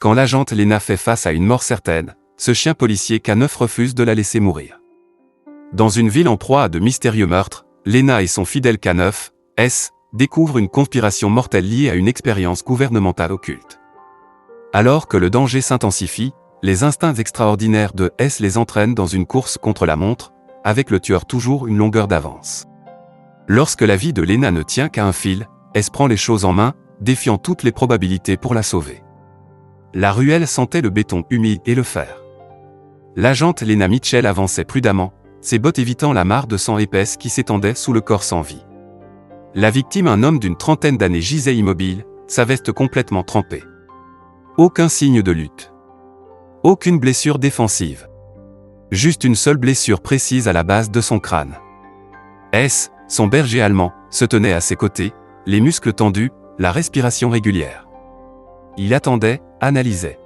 Quand l'agente Lena fait face à une mort certaine, ce chien policier K9 refuse de la laisser mourir. Dans une ville en proie à de mystérieux meurtres, Lena et son fidèle K9, S, découvrent une conspiration mortelle liée à une expérience gouvernementale occulte. Alors que le danger s'intensifie, les instincts extraordinaires de S les entraînent dans une course contre la montre, avec le tueur toujours une longueur d'avance. Lorsque la vie de Lena ne tient qu'à un fil, S prend les choses en main, défiant toutes les probabilités pour la sauver. La ruelle sentait le béton humide et le fer. L'agente Lena Mitchell avançait prudemment, ses bottes évitant la mare de sang épaisse qui s'étendait sous le corps sans vie. La victime, un homme d'une trentaine d'années, gisait immobile, sa veste complètement trempée. Aucun signe de lutte. Aucune blessure défensive. Juste une seule blessure précise à la base de son crâne. S, son berger allemand, se tenait à ses côtés, les muscles tendus, la respiration régulière. Il attendait, analysait.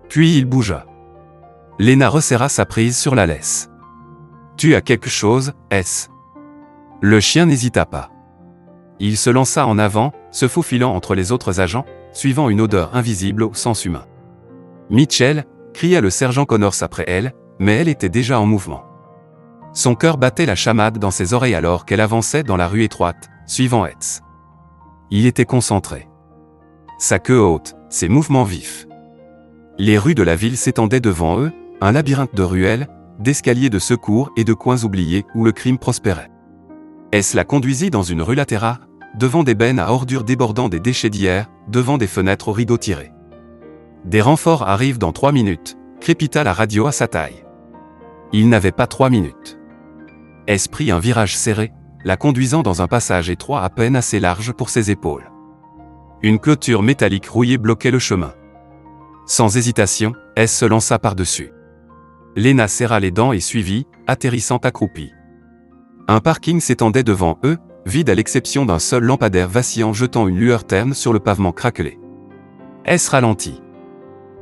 Puis il bougea. Lena resserra sa prise sur la laisse. « Tu as quelque chose, S ?» Le chien n'hésita pas. Il se lança en avant, se faufilant entre les autres agents, suivant une odeur invisible au sens humain. « Mitchell !» cria le sergent Connors après elle, mais elle était déjà en mouvement. Son cœur battait la chamade dans ses oreilles alors qu'elle avançait dans la rue étroite, suivant S. Il était concentré. Sa queue haute, ses mouvements vifs. Les rues de la ville s'étendaient devant eux, un labyrinthe de ruelles, d'escaliers de secours et de coins oubliés où le crime prospérait. S la conduisit dans une rue latérale, devant des bennes à ordures débordant des déchets d'hier, devant des fenêtres aux rideaux tirés. « Des renforts arrivent dans 3 minutes », crépita la radio à sa taille. Il n'avait pas 3 minutes. S prit un virage serré, la conduisant dans un passage étroit à peine assez large pour ses épaules. Une clôture métallique rouillée bloquait le chemin. Sans hésitation, S se lança par-dessus. Lena serra les dents et suivit, atterrissant accroupie. Un parking s'étendait devant eux, vide à l'exception d'un seul lampadaire vacillant jetant une lueur terne sur le pavement craquelé. S ralentit.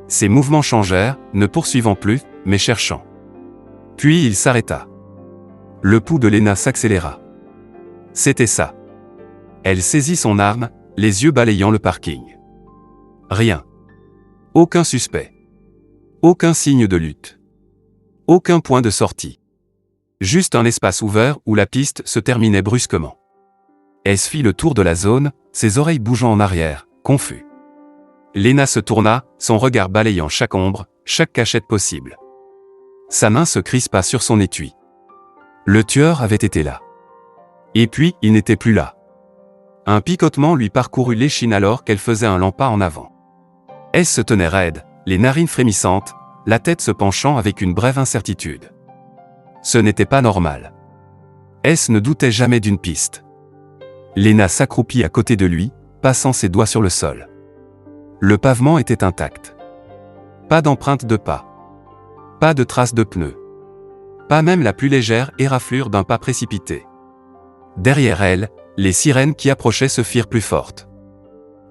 Ses mouvements changèrent, ne poursuivant plus, mais cherchant. Puis il s'arrêta. Le pouls de Lena s'accéléra. C'était ça. Elle saisit son arme, les yeux balayant le parking. Rien. Aucun suspect. Aucun signe de lutte. Aucun point de sortie. Juste un espace ouvert où la piste se terminait brusquement. S fit le tour de la zone, ses oreilles bougeant en arrière, confus. Lena se tourna, son regard balayant chaque ombre, chaque cachette possible. Sa main se crispa sur son étui. Le tueur avait été là. Et puis, il n'était plus là. Un picotement lui parcourut l'échine alors qu'elle faisait un lent pas en avant. S se tenait raide, les narines frémissantes, la tête se penchant avec une brève incertitude. Ce n'était pas normal. S ne doutait jamais d'une piste. Lena s'accroupit à côté de lui, passant ses doigts sur le sol. Le pavement était intact. Pas d'empreinte de pas. Pas de traces de pneus. Pas même la plus légère éraflure d'un pas précipité. Derrière elle, les sirènes qui approchaient se firent plus fortes.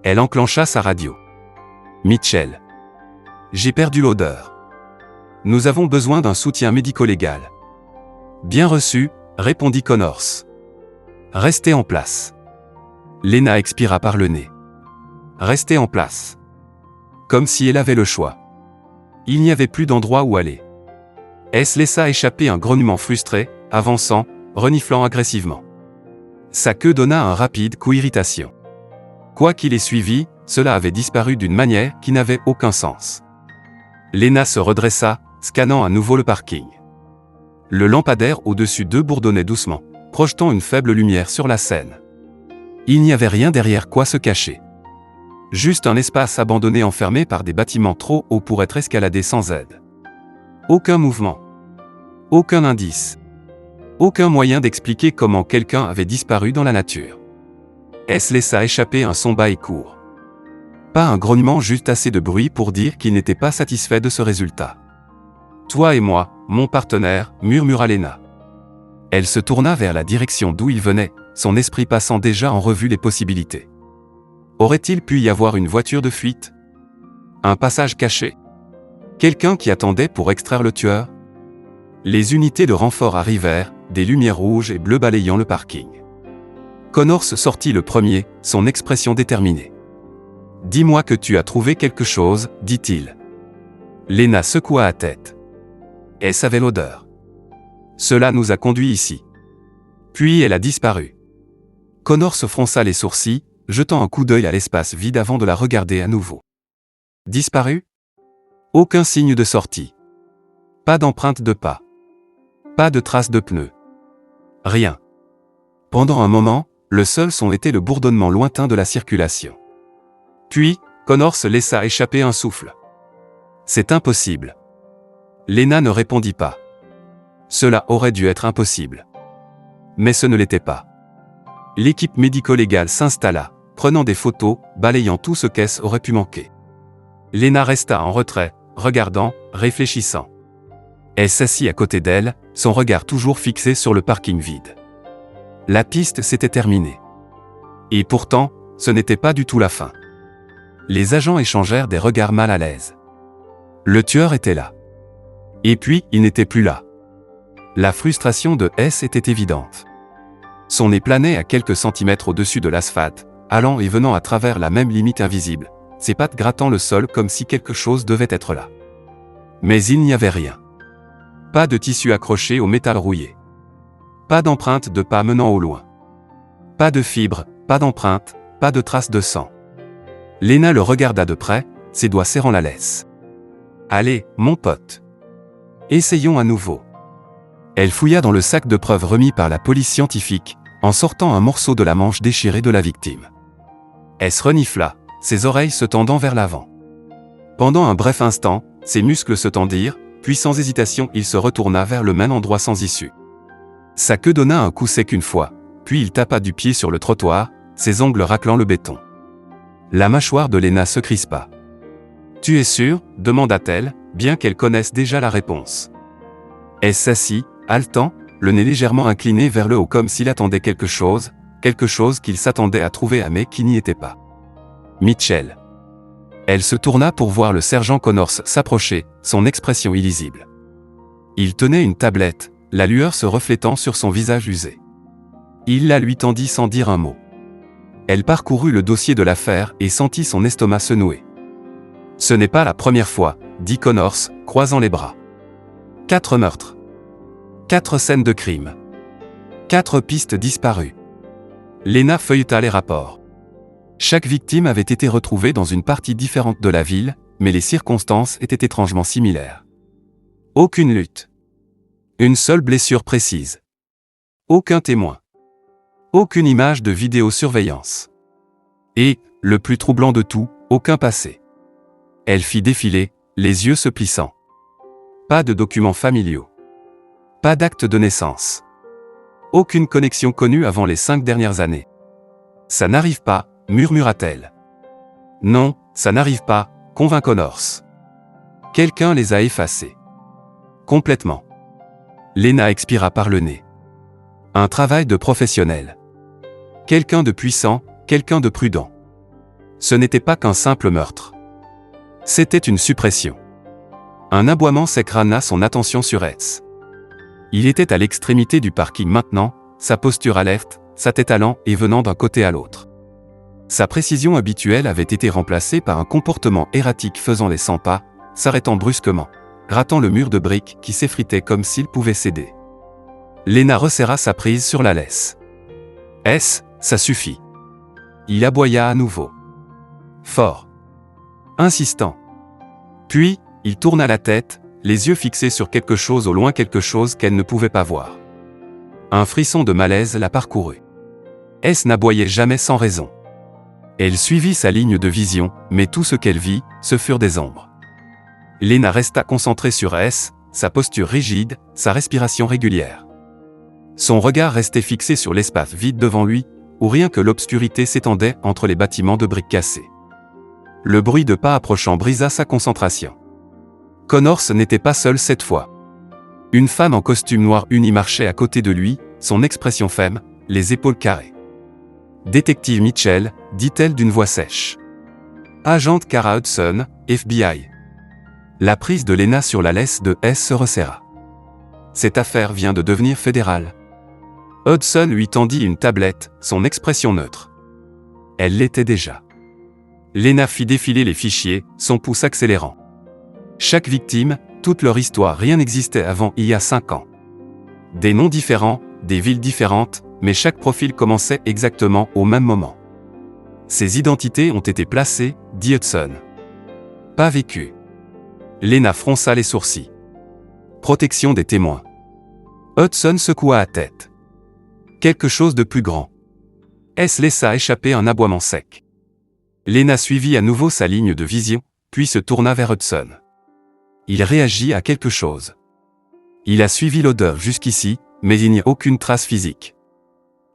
Elle enclencha sa radio. Mitchell. J'ai perdu l'odeur. Nous avons besoin d'un soutien médico-légal. Bien reçu, répondit Connors. Restez en place. Lena expira par le nez. Restez en place. Comme si elle avait le choix. Il n'y avait plus d'endroit où aller. S laissa échapper un grognement frustré, avançant, reniflant agressivement. Sa queue donna un rapide coup d'irritation. Quoi qu'il ait suivi, cela avait disparu d'une manière qui n'avait aucun sens. Lena se redressa, scannant à nouveau le parking. Le lampadaire au-dessus d'eux bourdonnait doucement, projetant une faible lumière sur la scène. Il n'y avait rien derrière quoi se cacher. Juste un espace abandonné enfermé par des bâtiments trop hauts pour être escaladé sans aide. Aucun mouvement. Aucun indice. Aucun moyen d'expliquer comment quelqu'un avait disparu dans la nature. S laissa échapper un son bas et court. Pas un grognement, juste assez de bruit pour dire qu'il n'était pas satisfait de ce résultat. « Toi et moi, mon partenaire », murmura Lena. Elle se tourna vers la direction d'où il venait, son esprit passant déjà en revue les possibilités. Aurait-il pu y avoir une voiture de fuite? Un passage caché? Quelqu'un qui attendait pour extraire le tueur? Les unités de renfort arrivèrent, des lumières rouges et bleues balayant le parking. Connors sortit le premier, son expression déterminée. Dis-moi que tu as trouvé quelque chose, dit-il. Lena secoua la tête. Elle savait l'odeur. Cela nous a conduits ici. Puis elle a disparu. Connor se fronça les sourcils, jetant un coup d'œil à l'espace vide avant de la regarder à nouveau. Disparu? Aucun signe de sortie. Pas d'empreinte de pas. Pas de traces de pneus. Rien. Pendant un moment, le seul son était le bourdonnement lointain de la circulation. Puis, Connor se laissa échapper un souffle. C'est impossible. Lena ne répondit pas. Cela aurait dû être impossible. Mais ce ne l'était pas. L'équipe médico-légale s'installa, prenant des photos, balayant tout ce qu'elle aurait pu manquer. Lena resta en retrait, regardant, réfléchissant. Elle s'assit à côté d'elle, son regard toujours fixé sur le parking vide. La piste s'était terminée. Et pourtant, ce n'était pas du tout la fin. Les agents échangèrent des regards mal à l'aise. Le tueur était là. Et puis, il n'était plus là. La frustration de S était évidente. Son nez planait à quelques centimètres au-dessus de l'asphalte, allant et venant à travers la même limite invisible, ses pattes grattant le sol comme si quelque chose devait être là. Mais il n'y avait rien. Pas de tissu accroché au métal rouillé. Pas d'empreinte de pas menant au loin. Pas de fibres, pas d'empreinte, pas de traces de sang. Lena le regarda de près, ses doigts serrant la laisse. « Allez, mon pote. Essayons à nouveau. » Elle fouilla dans le sac de preuves remis par la police scientifique, en sortant un morceau de la manche déchirée de la victime. Elle se renifla, ses oreilles se tendant vers l'avant. Pendant un bref instant, ses muscles se tendirent, puis sans hésitation il se retourna vers le même endroit sans issue. Sa queue donna un coup sec une fois, puis il tapa du pied sur le trottoir, ses ongles raclant le béton. La mâchoire de Lena se crispa. « Tu es sûr ?» demanda-t-elle, bien qu'elle connaisse déjà la réponse. Elle s'assit, haletant, le nez légèrement incliné vers le haut comme s'il attendait quelque chose qu'il s'attendait à trouver mais qui n'y était pas. Mitchell. Elle se tourna pour voir le sergent Connors s'approcher, son expression illisible. Il tenait une tablette, la lueur se reflétant sur son visage usé. Il la lui tendit sans dire un mot. Elle parcourut le dossier de l'affaire et sentit son estomac se nouer. « Ce n'est pas la première fois, » dit Connors, croisant les bras. 4 meurtres. 4 scènes de crime. 4 pistes disparues. Lena feuilleta les rapports. Chaque victime avait été retrouvée dans une partie différente de la ville, mais les circonstances étaient étrangement similaires. Aucune lutte. Une seule blessure précise. Aucun témoin. Aucune image de vidéosurveillance. Et, le plus troublant de tout, aucun passé. Elle fit défiler, les yeux se plissant. Pas de documents familiaux. Pas d'acte de naissance. Aucune connexion connue avant les 5 dernières années. Ça n'arrive pas, murmura-t-elle. Non, ça n'arrive pas, convint Connors. Quelqu'un les a effacés. Complètement. Lena expira par le nez. Un travail de professionnel. Quelqu'un de puissant, quelqu'un de prudent. Ce n'était pas qu'un simple meurtre. C'était une suppression. Un aboiement s'écrana son attention sur S. Il était à l'extrémité du parking maintenant, sa posture alerte, sa tête allant et venant d'un côté à l'autre. Sa précision habituelle avait été remplacée par un comportement erratique faisant les 100 pas, s'arrêtant brusquement, grattant le mur de briques qui s'effritait comme s'il pouvait céder. Lena resserra sa prise sur la laisse. « S, ça suffit. » Il aboya à nouveau. Fort. Insistant. Puis, il tourna la tête, les yeux fixés sur quelque chose au loin, quelque chose qu'elle ne pouvait pas voir. Un frisson de malaise la parcourut. S n'aboyait jamais sans raison. Elle suivit sa ligne de vision, mais tout ce qu'elle vit, ce furent des ombres. Lena resta concentrée sur S, sa posture rigide, sa respiration régulière. Son regard restait fixé sur l'espace vide devant lui, où rien que l'obscurité s'étendait entre les bâtiments de briques cassées. Le bruit de pas approchant brisa sa concentration. Connors n'était pas seul cette fois. Une femme en costume noir uni marchait à côté de lui, son expression ferme, les épaules carrées. « Détective Mitchell », dit-elle d'une voix sèche. « Agente Kara Hudson, FBI. » La prise de Lena sur la laisse de S se resserra. « Cette affaire vient de devenir fédérale. » Hudson lui tendit une tablette, son expression neutre. Elle l'était déjà. Lena fit défiler les fichiers, son pouce accélérant. Chaque victime, toute leur histoire, rien n'existait avant il y a 5 ans. Des noms différents, des villes différentes, mais chaque profil commençait exactement au même moment. Ces identités ont été placées, dit Hudson. Pas vécu. Lena fronça les sourcils. Protection des témoins. Hudson secoua la tête. Quelque chose de plus grand. S laissa échapper un aboiement sec. Lena suivit à nouveau sa ligne de vision, puis se tourna vers Hudson. Il réagit à quelque chose. Il a suivi l'odeur jusqu'ici, mais il n'y a aucune trace physique.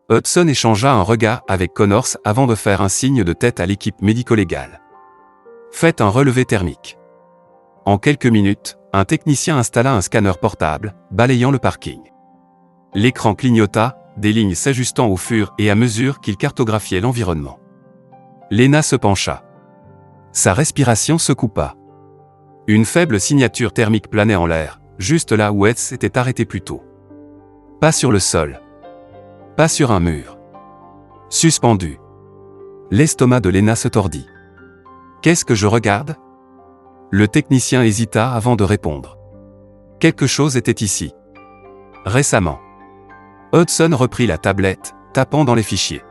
Hudson échangea un regard avec Connors avant de faire un signe de tête à l'équipe médico-légale. Faites un relevé thermique. En quelques minutes, un technicien installa un scanner portable, balayant le parking. L'écran clignota, des lignes s'ajustant au fur et à mesure qu'il cartographiait l'environnement. Lena se pencha. Sa respiration se coupa. Une faible signature thermique planait en l'air, juste là où Ed s'était arrêté plus tôt. Pas sur le sol. Pas sur un mur. Suspendu. L'estomac de Lena se tordit. Qu'est-ce que je regarde ? Le technicien hésita avant de répondre. Quelque chose était ici. Récemment. Hudson reprit la tablette, tapant dans les fichiers.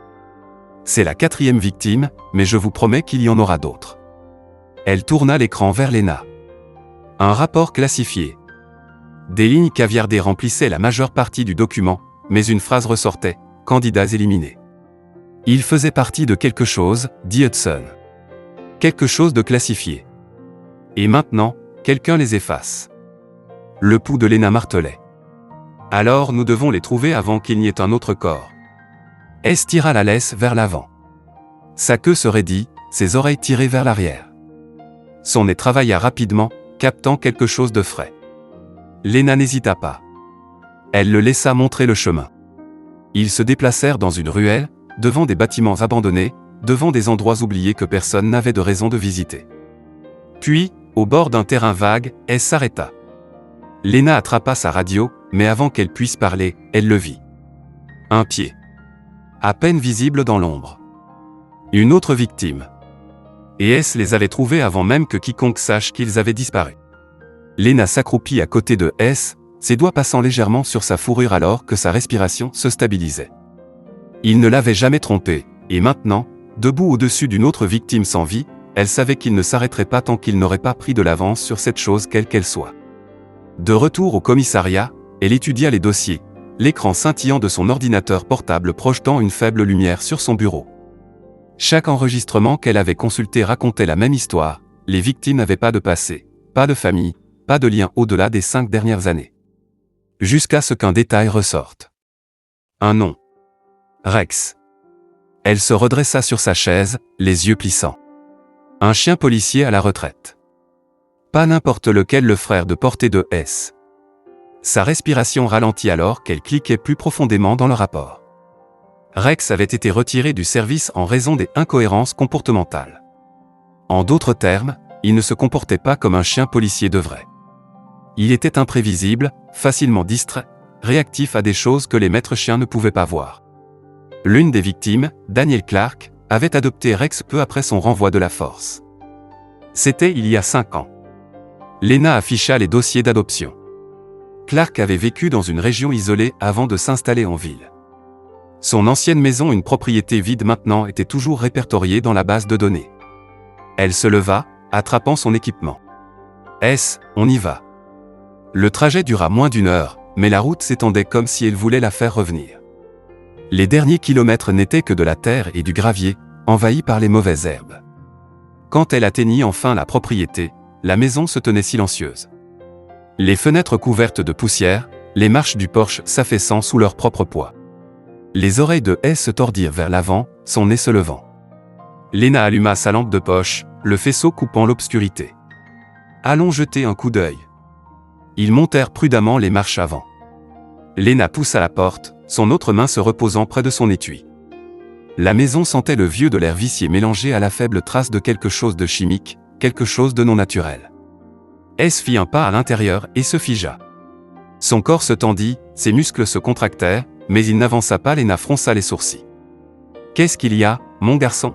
C'est la 4e victime, mais je vous promets qu'il y en aura d'autres. Elle tourna l'écran vers Lena. Un rapport classifié. Des lignes caviardées remplissaient la majeure partie du document, mais une phrase ressortait, candidats éliminés. Il faisait partie de quelque chose, dit Hudson. Quelque chose de classifié. Et maintenant, quelqu'un les efface. Le pouls de Lena martelait. Alors nous devons les trouver avant qu'il n'y ait un autre corps. S tira la laisse vers l'avant. Sa queue se raidit, ses oreilles tirées vers l'arrière. Son nez travailla rapidement, captant quelque chose de frais. Lena n'hésita pas. Elle le laissa montrer le chemin. Ils se déplacèrent dans une ruelle, devant des bâtiments abandonnés, devant des endroits oubliés que personne n'avait de raison de visiter. Puis, au bord d'un terrain vague, elle s'arrêta. Lena attrapa sa radio, mais avant qu'elle puisse parler, elle le vit. Un pied. À peine visible dans l'ombre. Une autre victime. Et S les avait trouvés avant même que quiconque sache qu'ils avaient disparu. Lena s'accroupit à côté de S, ses doigts passant légèrement sur sa fourrure alors que sa respiration se stabilisait. Il ne l'avait jamais trompée, et maintenant, debout au-dessus d'une autre victime sans vie, elle savait qu'il ne s'arrêterait pas tant qu'il n'aurait pas pris de l'avance sur cette chose quelle qu'elle soit. De retour au commissariat, elle étudia les dossiers, l'écran scintillant de son ordinateur portable projetant une faible lumière sur son bureau. Chaque enregistrement qu'elle avait consulté racontait la même histoire, les victimes n'avaient pas de passé, pas de famille, pas de lien au-delà des 5 dernières années. Jusqu'à ce qu'un détail ressorte. Un nom. Rex. Elle se redressa sur sa chaise, les yeux plissants. Un chien policier à la retraite. Pas n'importe lequel, le frère de portée de S. Sa respiration ralentit alors qu'elle cliquait plus profondément dans le rapport. Rex avait été retiré du service en raison des incohérences comportementales. En d'autres termes, il ne se comportait pas comme un chien policier devrait. Il était imprévisible, facilement distrait, réactif à des choses que les maîtres chiens ne pouvaient pas voir. L'une des victimes, Daniel Clark, avait adopté Rex peu après son renvoi de la force. C'était il y a 5 ans. Lena afficha les dossiers d'adoption. Clark avait vécu dans une région isolée avant de s'installer en ville. Son ancienne maison, une propriété vide maintenant, était toujours répertoriée dans la base de données. Elle se leva, attrapant son équipement. On y va. Le trajet dura moins d'1 heure, mais la route s'étendait comme si elle voulait la faire revenir. Les derniers kilomètres n'étaient que de la terre et du gravier, envahis par les mauvaises herbes. Quand elle atteignit enfin la propriété, la maison se tenait silencieuse. Les fenêtres couvertes de poussière, les marches du porche s'affaissant sous leur propre poids. Les oreilles de S se tordirent vers l'avant, son nez se levant. Lena alluma sa lampe de poche, le faisceau coupant l'obscurité. Allons jeter un coup d'œil. Ils montèrent prudemment les marches avant. Lena poussa la porte, son autre main se reposant près de son étui. La maison sentait le vieux de l'air vicié mélangé à la faible trace de quelque chose de chimique, quelque chose de non naturel. S fit un pas à l'intérieur et se figea. Son corps se tendit, ses muscles se contractèrent, mais il n'avança pas. Lena fronça les sourcils. « Qu'est-ce qu'il y a, mon garçon ?»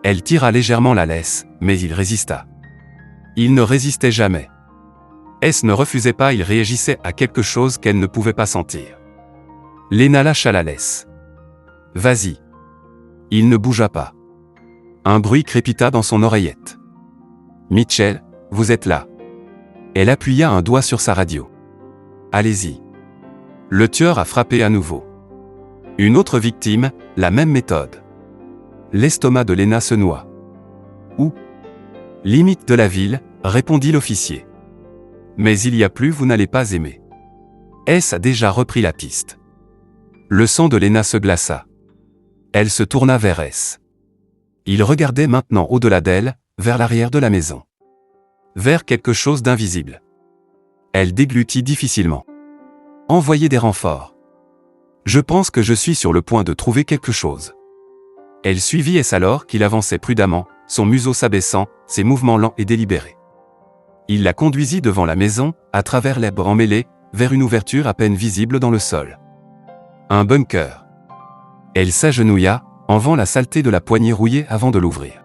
Elle tira légèrement la laisse, mais il résista. Il ne résistait jamais. S ne refusait pas, il réagissait à quelque chose qu'elle ne pouvait pas sentir. Lena lâcha la laisse. Vas-y. Il ne bougea pas. Un bruit crépita dans son oreillette. Mitchell, vous êtes là. Elle appuya un doigt sur sa radio. Allez-y. Le tueur a frappé à nouveau. Une autre victime, la même méthode. L'estomac de Lena se noie. Où? Limite de la ville, répondit l'officier. Mais il y a plus, vous n'allez pas aimer. S a déjà repris la piste. Le sang de Lena se glaça. Elle se tourna vers S. Il regardait maintenant au-delà d'elle, vers l'arrière de la maison. Vers quelque chose d'invisible. Elle déglutit difficilement. Envoyez des renforts. Je pense que je suis sur le point de trouver quelque chose. Elle suivit S alors qu'il avançait prudemment, son museau s'abaissant, ses mouvements lents et délibérés. Il la conduisit devant la maison, à travers l'herbe emmêlée, vers une ouverture à peine visible dans le sol. Un bunker. Elle s'agenouilla, enlevant la saleté de la poignée rouillée avant de l'ouvrir.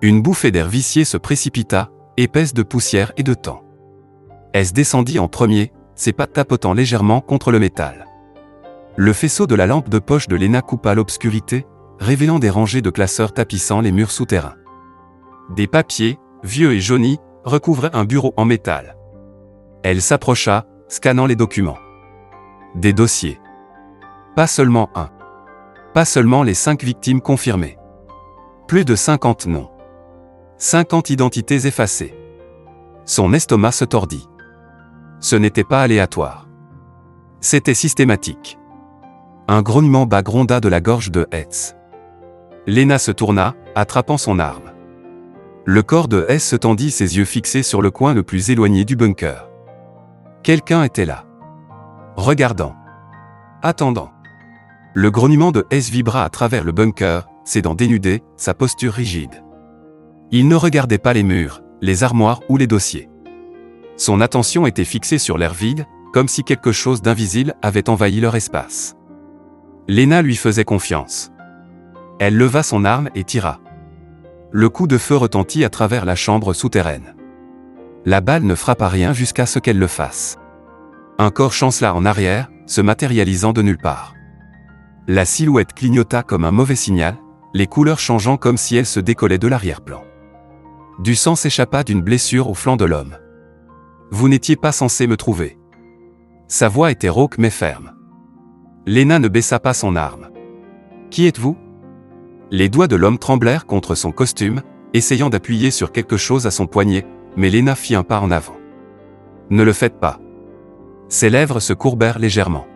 Une bouffée d'air vicié se précipita, épaisse de poussière et de temps. S descendit en premier, ses pattes tapotant légèrement contre le métal. Le faisceau de la lampe de poche de Lena coupa l'obscurité, révélant des rangées de classeurs tapissant les murs souterrains. Des papiers, vieux et jaunis, recouvraient un bureau en métal. Elle s'approcha, scannant les documents. Des dossiers. Pas seulement un. Pas seulement les 5 victimes confirmées. Plus de 50 noms. 50 identités effacées. Son estomac se tordit. Ce n'était pas aléatoire. C'était systématique. Un grognement bas gronda de la gorge de S. Lena se tourna, attrapant son arme. Le corps de S se tendit, ses yeux fixés sur le coin le plus éloigné du bunker. Quelqu'un était là. Regardant. Attendant. Le grognement de S vibra à travers le bunker, ses dents dénudées, sa posture rigide. Il ne regardait pas les murs, les armoires ou les dossiers. Son attention était fixée sur l'air vide, comme si quelque chose d'invisible avait envahi leur espace. Lena lui faisait confiance. Elle leva son arme et tira. Le coup de feu retentit à travers la chambre souterraine. La balle ne frappa rien jusqu'à ce qu'elle le fasse. Un corps chancela en arrière, se matérialisant de nulle part. La silhouette clignota comme un mauvais signal, les couleurs changeant comme si elle se décollait de l'arrière-plan. Du sang s'échappa d'une blessure au flanc de l'homme. Vous n'étiez pas censé me trouver. Sa voix était rauque mais ferme. Lena ne baissa pas son arme. Qui êtes-vous? Les doigts de l'homme tremblèrent contre son costume, essayant d'appuyer sur quelque chose à son poignet, mais Lena fit un pas en avant. Ne le faites pas. Ses lèvres se courbèrent légèrement.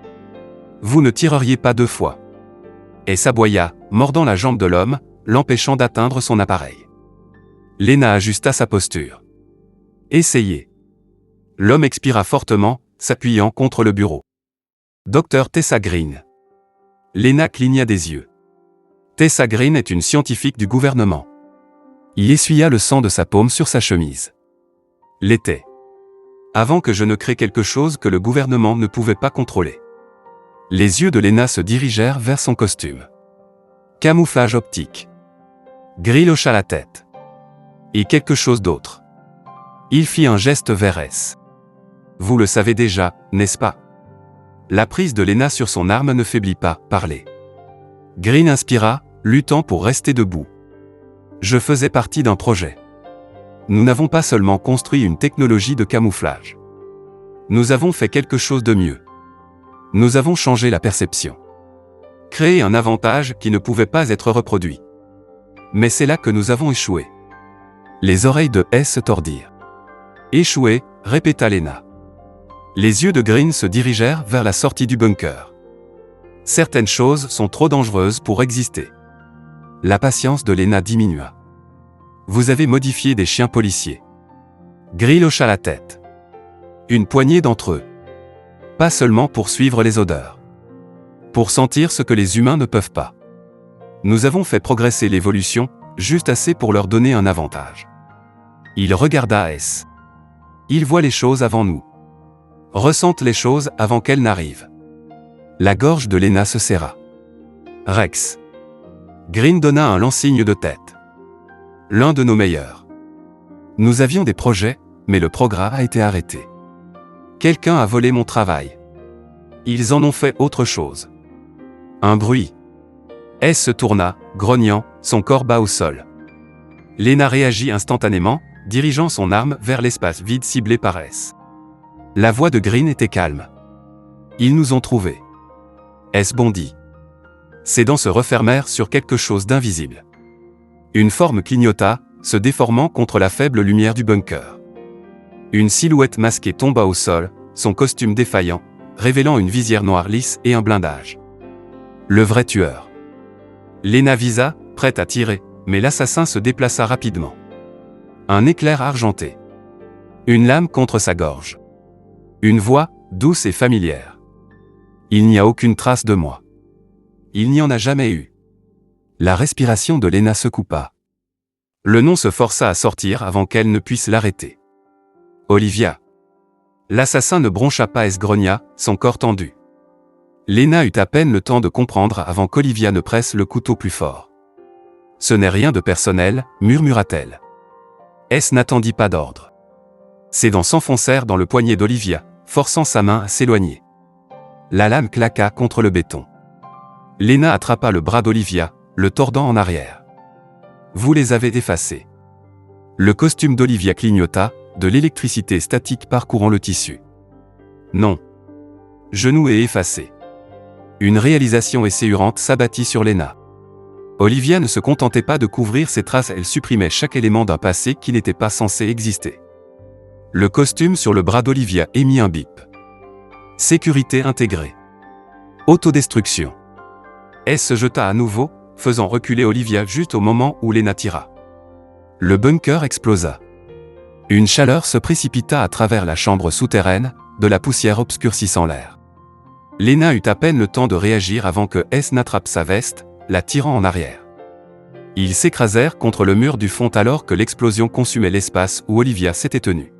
Vous ne tireriez pas 2 fois. Et s'aboya, mordant la jambe de l'homme, l'empêchant d'atteindre son appareil. Lena ajusta sa posture. Essayez. L'homme expira fortement, s'appuyant contre le bureau. Dr Tessa Green. Lena cligna des yeux. Tessa Green est une scientifique du gouvernement. Il essuya le sang de sa paume sur sa chemise. L'était. Avant que je ne crée quelque chose que le gouvernement ne pouvait pas contrôler. Les yeux de Lena se dirigèrent vers son costume. Camouflage optique. Grill hocha la tête. Et quelque chose d'autre. Il fit un geste vers S. Vous le savez déjà, n'est-ce pas? La prise de Lena sur son arme ne faiblit pas, parler. Green inspira, luttant pour rester debout. Je faisais partie d'un projet. Nous n'avons pas seulement construit une technologie de camouflage. Nous avons fait quelque chose de mieux. Nous avons changé la perception. Créé un avantage qui ne pouvait pas être reproduit. Mais c'est là que nous avons échoué. Les oreilles de S se tordirent. Échoué, répéta Lena. Les yeux de Green se dirigèrent vers la sortie du bunker. Certaines choses sont trop dangereuses pour exister. La patience de Lena diminua. Vous avez modifié des chiens policiers. Grill hocha la tête. Une poignée d'entre eux. Pas seulement pour suivre les odeurs. Pour sentir ce que les humains ne peuvent pas. Nous avons fait progresser l'évolution, juste assez pour leur donner un avantage. Il regarda S. Ils voient les choses avant nous. Ressentent les choses avant qu'elles n'arrivent. La gorge de Lena se serra. Rex. Green donna un lent signe de tête. L'un de nos meilleurs. Nous avions des projets, mais le programme a été arrêté. Quelqu'un a volé mon travail. Ils en ont fait autre chose. Un bruit. S se tourna, grognant, son corps bas au sol. Lena réagit instantanément, dirigeant son arme vers l'espace vide ciblé par S. La voix de Green était calme. Ils nous ont trouvés. S bondit. Ses dents se refermèrent sur quelque chose d'invisible. Une forme clignota, se déformant contre la faible lumière du bunker. Une silhouette masquée tomba au sol, son costume défaillant, révélant une visière noire lisse et un blindage. Le vrai tueur. Lena visa, prête à tirer, mais l'assassin se déplaça rapidement. Un éclair argenté. Une lame contre sa gorge. Une voix, douce et familière. Il n'y a aucune trace de moi. Il n'y en a jamais eu. La respiration de Lena se coupa. Le nom se força à sortir avant qu'elle ne puisse l'arrêter. Olivia. L'assassin ne broncha pas et se grogna, son corps tendu. Lena eut à peine le temps de comprendre avant qu'Olivia ne presse le couteau plus fort. Ce n'est rien de personnel, murmura-t-elle. S n'attendit pas d'ordre. Ses dents s'enfoncèrent dans le poignet d'Olivia, forçant sa main à s'éloigner. La lame claqua contre le béton. Lena attrapa le bras d'Olivia, le tordant en arrière. Vous les avez effacés. Le costume d'Olivia clignota, de l'électricité statique parcourant le tissu. Non. Genou et effacé. Une réalisation esséurante s'abattit sur Lena. Olivia ne se contentait pas de couvrir ses traces, elle supprimait chaque élément d'un passé qui n'était pas censé exister. Le costume sur le bras d'Olivia émit un bip. Sécurité intégrée. Autodestruction. S se jeta à nouveau, faisant reculer Olivia juste au moment où Lena tira. Le bunker explosa. Une chaleur se précipita à travers la chambre souterraine, de la poussière obscurcissant l'air. Lena eut à peine le temps de réagir avant que S n'attrape sa veste, la tirant en arrière. Ils s'écrasèrent contre le mur du fond alors que l'explosion consumait l'espace où Olivia s'était tenue.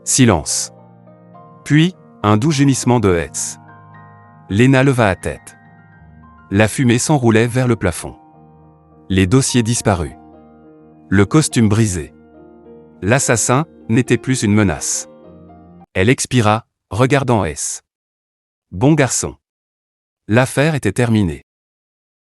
Silence. Puis, un doux gémissement de S. Lena leva la tête. La fumée s'enroulait vers le plafond. Les dossiers disparus. Le costume brisé. L'assassin n'était plus une menace. Elle expira, regardant S. Bon garçon. L'affaire était terminée.